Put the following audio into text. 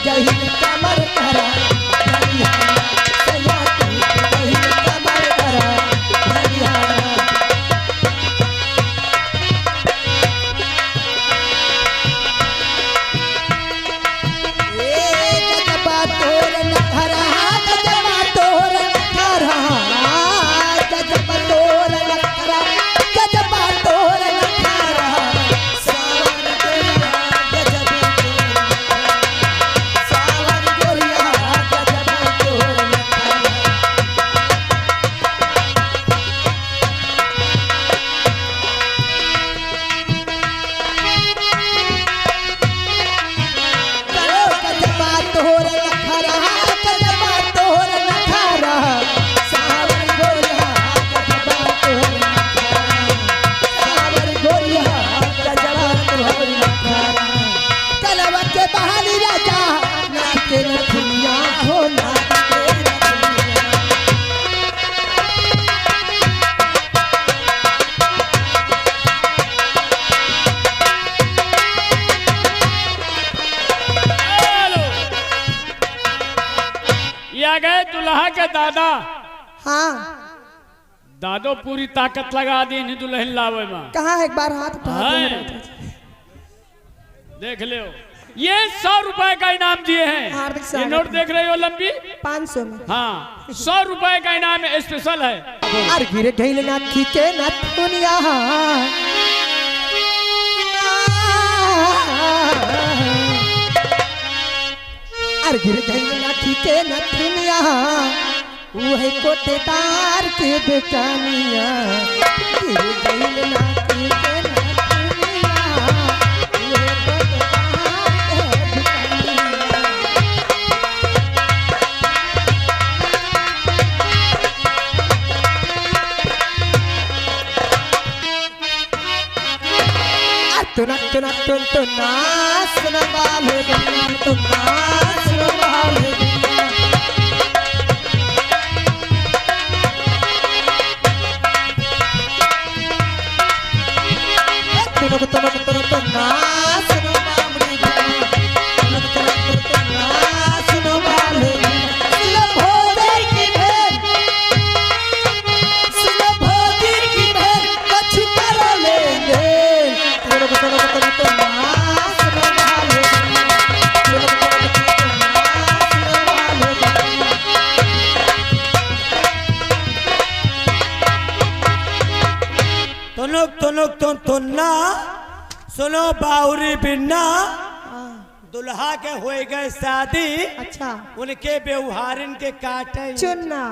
गहिल कमर करा धनिहारा सैया टूट गहिल कमर करा धनिहारा आ गए दुल्हा के दादा। हाँ दादो पूरी ताकत लगा दी दुल्हन लावे में। कहाँ एक बार हाथ उठा देख लो ये 100 रुपए का इनाम दिए हैं। ये नोट देख रहे हो लंबी 500 में। हाँ 100 रुपए का इनाम स्पेशल है। अरे गिरे गइल ना खींचे ना दुनिया अरे गिरे गइल ना खींचे ना दुनिया वही कोटेदार के बेटानिया गिरे गइल ना खींचे ना दुनिया वही कोटेदार के बेटानिया। तुना तुना तुन तुना सुना बाले दुनिया तुना सुना बाले दुनिया तुना तुना तुना तुना सुना बाले दुनिया तुना तुना तुना सुना बाले सुना भोदे की भेल सुना भोदे की भेल कछ कर लेंगे तुन्ना सुनो बाउरी बिन्ना दुल्हा के हो गए शादी। अच्छा उनके व्यवहारिन के काटे चुन्ना